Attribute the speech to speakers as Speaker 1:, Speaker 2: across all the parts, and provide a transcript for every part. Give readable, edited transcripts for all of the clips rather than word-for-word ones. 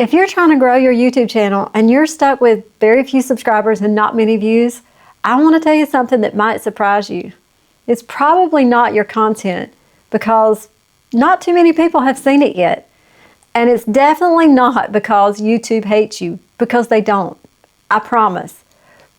Speaker 1: If you're trying to grow your YouTube channel and you're stuck with very few subscribers and not many views, I want to tell you something that might surprise you. It's probably not your content because not too many people have seen it yet. And it's definitely not because YouTube hates you, because they don't. I promise.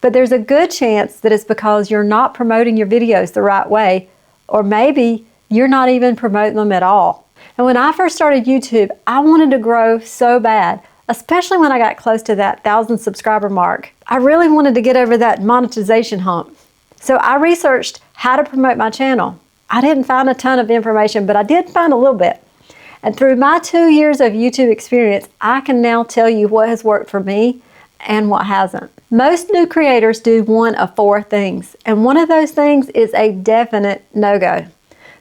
Speaker 1: But there's a good chance that it's because you're not promoting your videos the right way, or maybe you're not even promoting them at all. And when I first started YouTube, I wanted to grow so bad, especially when I got close to that 1,000 subscriber mark. I really wanted to get over that monetization hump. So I researched how to promote my channel. I didn't find a ton of information, but I did find a little bit. And through my 2 years of YouTube experience, I can now tell you what has worked for me and what hasn't. Most new creators do one of 4 things, and one of those things is a definite no-go.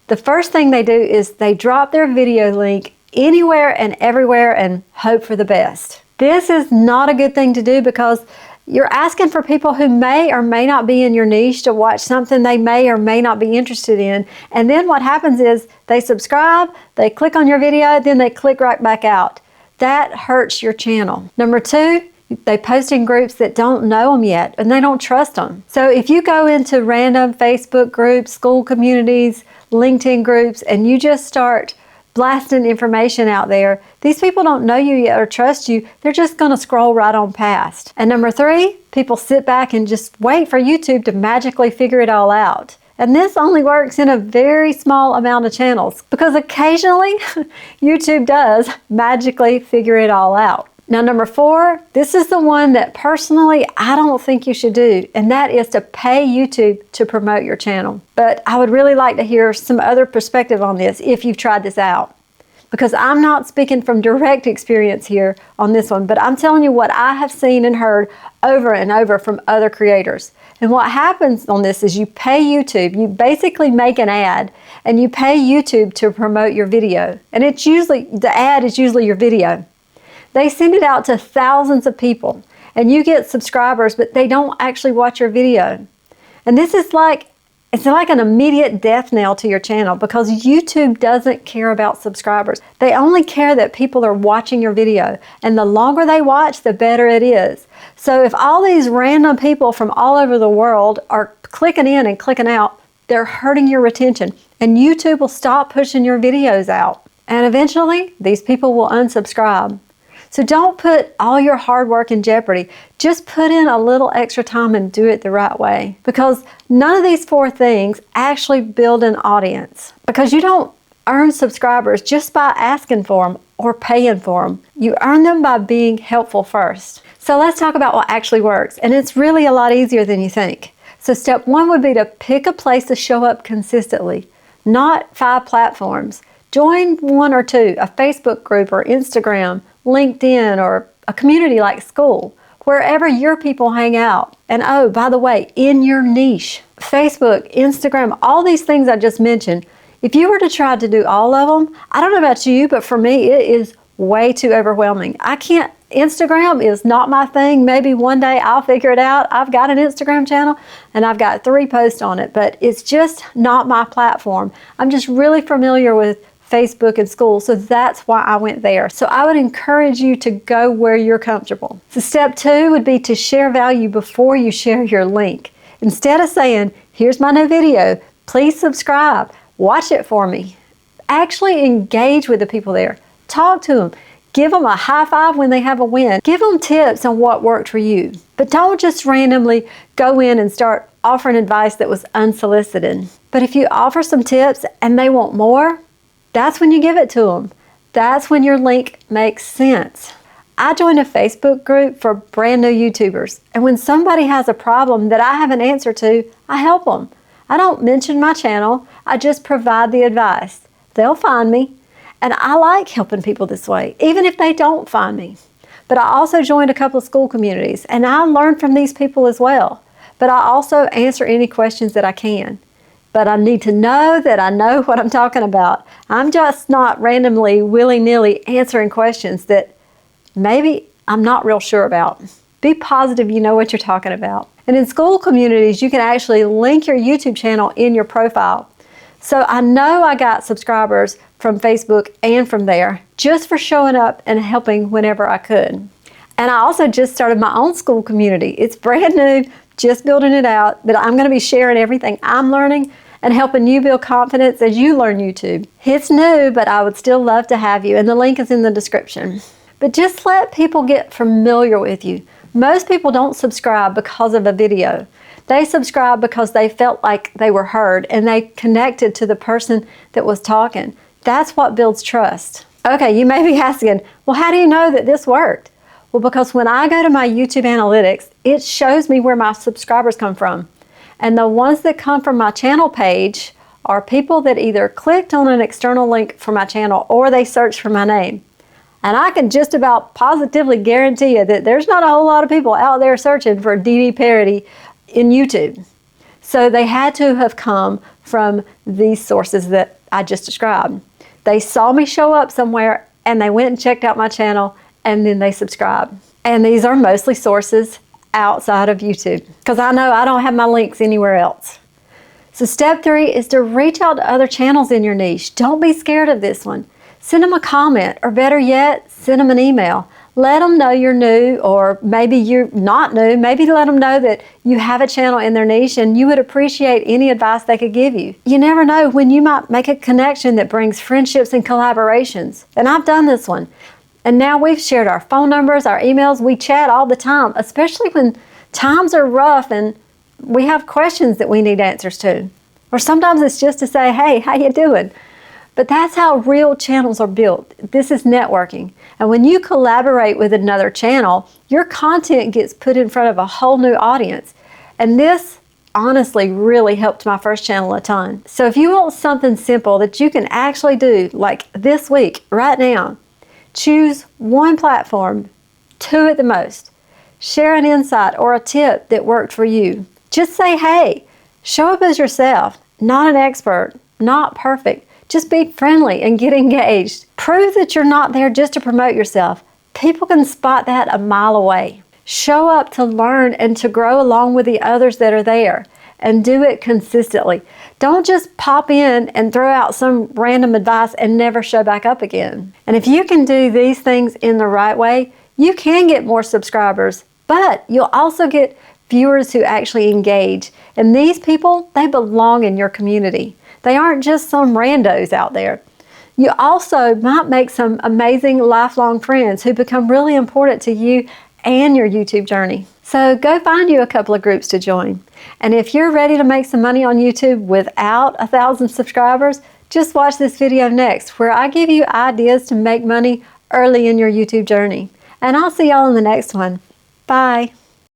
Speaker 1: The first thing they do is they drop their video link anywhere and everywhere and hope for the best. This is not a good thing to do because you're asking for people who may or may not be in your niche to watch something they may or may not be interested in. And then what happens is they subscribe, they click on your video, then they click right back out. That hurts your channel. Number 2, they post in groups that don't know them yet and they don't trust them. So if you go into random Facebook groups, school communities, LinkedIn groups, and you just start blasting information out there, these people don't know you yet or trust you. They're just going to scroll right on past. And number 3, people sit back and just wait for YouTube to magically figure it all out. And this only works in a very small amount of channels because occasionally YouTube does magically figure it all out. Now, number 4, this is the one that personally I don't think you should do, and that is to pay YouTube to promote your channel. But I would really like to hear some other perspective on this if you've tried this out. Because I'm not speaking from direct experience here on this one, but I'm telling you what I have seen and heard over and over from other creators. And what happens on this is you pay YouTube, you basically make an ad, and you pay YouTube to promote your video. And it's usually, the ad is usually your video. They send it out to thousands of people and you get subscribers, but they don't actually watch your video. And this is it's like an immediate death knell to your channel because YouTube doesn't care about subscribers. They only care that people are watching your video. And the longer they watch, the better it is. So if all these random people from all over the world are clicking in and clicking out, they're hurting your retention. And YouTube will stop pushing your videos out. And eventually, these people will unsubscribe. So don't put all your hard work in jeopardy. Just put in a little extra time and do it the right way. Because none of these 4 things actually build an audience. Because you don't earn subscribers just by asking for them or paying for them. You earn them by being helpful first. So let's talk about what actually works. And it's really a lot easier than you think. So step 1 would be to pick a place to show up consistently, not 5 platforms. Join 1 or 2, a Facebook group or Instagram, LinkedIn, or a community like Skool, wherever your people hang out. And oh, by the way, in your niche, Facebook, Instagram, all these things I just mentioned, if you were to try to do all of them, I don't know about you, but for me, it is way too overwhelming. Instagram is not my thing. Maybe one day I'll figure it out. I've got an Instagram channel and I've got 3 posts on it, but it's just not my platform. I'm just really familiar with Facebook and Skool, so that's why I went there. So I would encourage you to go where you're comfortable. So step 2 would be to share value before you share your link. Instead of saying, here's my new video, please subscribe, watch it for me. Actually engage with the people there. Talk to them. Give them a high five when they have a win. Give them tips on what worked for you. But don't just randomly go in and start offering advice that was unsolicited. But if you offer some tips and they want more, that's when you give it to them. That's when your link makes sense. I joined a Facebook group for brand new YouTubers, and when somebody has a problem that I have an answer to, I help them. I don't mention my channel, I just provide the advice. They'll find me, and I like helping people this way, even if they don't find me. But I also joined a couple of school communities, and I learned from these people as well. But I also answer any questions that I can. But I need to know that I know what I'm talking about. I'm just not randomly, willy-nilly answering questions that maybe I'm not real sure about. Be positive you know what you're talking about. And in school communities, you can actually link your YouTube channel in your profile. So I know I got subscribers from Facebook and from there just for showing up and helping whenever I could. And I also just started my own Skool community. It's brand new, just building it out, but I'm going to be sharing everything I'm learning and helping you build confidence as you learn YouTube. It's new, but I would still love to have you, and the link is in the description. But just let people get familiar with you. Most people don't subscribe because of a video. They subscribe because they felt like they were heard and they connected to the person that was talking. That's what builds trust. Okay, you may be asking, well, how do you know that this worked? Well, because when I go to my YouTube analytics, it shows me where my subscribers come from. And the ones that come from my channel page are people that either clicked on an external link for my channel or they searched for my name. And I can just about positively guarantee you that there's not a whole lot of people out there searching for DD Parody in YouTube. So they had to have come from these sources that I just described. They saw me show up somewhere and they went and checked out my channel and then they subscribed. And these are mostly sources outside of YouTube because I know I don't have my links anywhere else. So step 3 is to reach out to other channels in your niche. Don't be scared of this one. Send them a comment, or better yet, send them an email. Let them know you're new, or maybe you're not new. Maybe let them know that you have a channel in their niche and you would appreciate any advice they could give you. You never know when you might make a connection that brings friendships and collaborations. And I've done this one. And now we've shared our phone numbers, our emails. We chat all the time, especially when times are rough and we have questions that we need answers to. Or sometimes it's just to say, hey, how you doing? But that's how real channels are built. This is networking. And when you collaborate with another channel, your content gets put in front of a whole new audience. And this honestly really helped my first channel a ton. So if you want something simple that you can actually do, like this week, right now, choose one platform, 2 at the most. Share an insight or a tip that worked for you. Just say, hey, show up as yourself, not an expert, not perfect. Just be friendly and get engaged. Prove that you're not there just to promote yourself. People can spot that a mile away. Show up to learn and to grow along with the others that are there, and do it consistently. Don't just pop in and throw out some random advice and never show back up again. And if you can do these things in the right way, you can get more subscribers, but you'll also get viewers who actually engage. And these people, they belong in your community. They aren't just some randos out there. You also might make some amazing lifelong friends who become really important to you and your YouTube journey. So go find you a couple of groups to join. And if you're ready to make some money on YouTube without 1,000 subscribers, just watch this video next, where I give you ideas to make money early in your YouTube journey. And I'll see y'all in the next one. Bye.